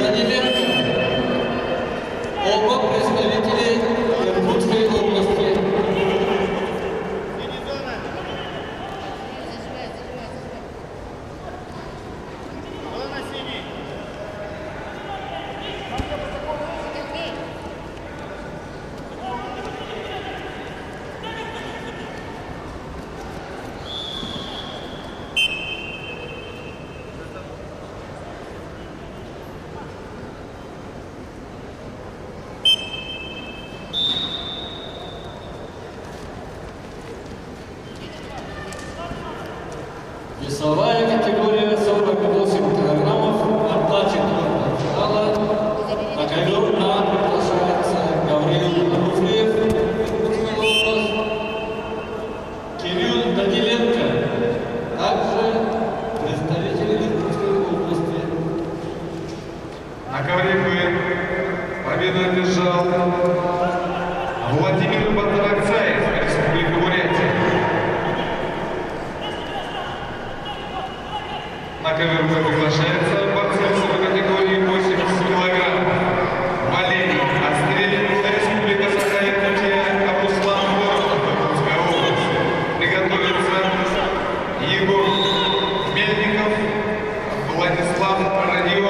Даниленко. Оба представители Иркутской области. Весовая категория 48 килограммов, оплачивает финала. На ковер А приглашается Гавриил Руфлеев, Иркутская область, Кирилл Даниленко, также представители Иркутской области. На ковре Б победу одержал Владимир Батаракцаев, Республика Бурятия. На ковер Б приглашается борцы в категории 80 килограмм. Валерий Острелин, Республика Саха-Якутия, Руслан Воронов, Иркутская область. Приготовится Егор Мельников, Владислав Радион.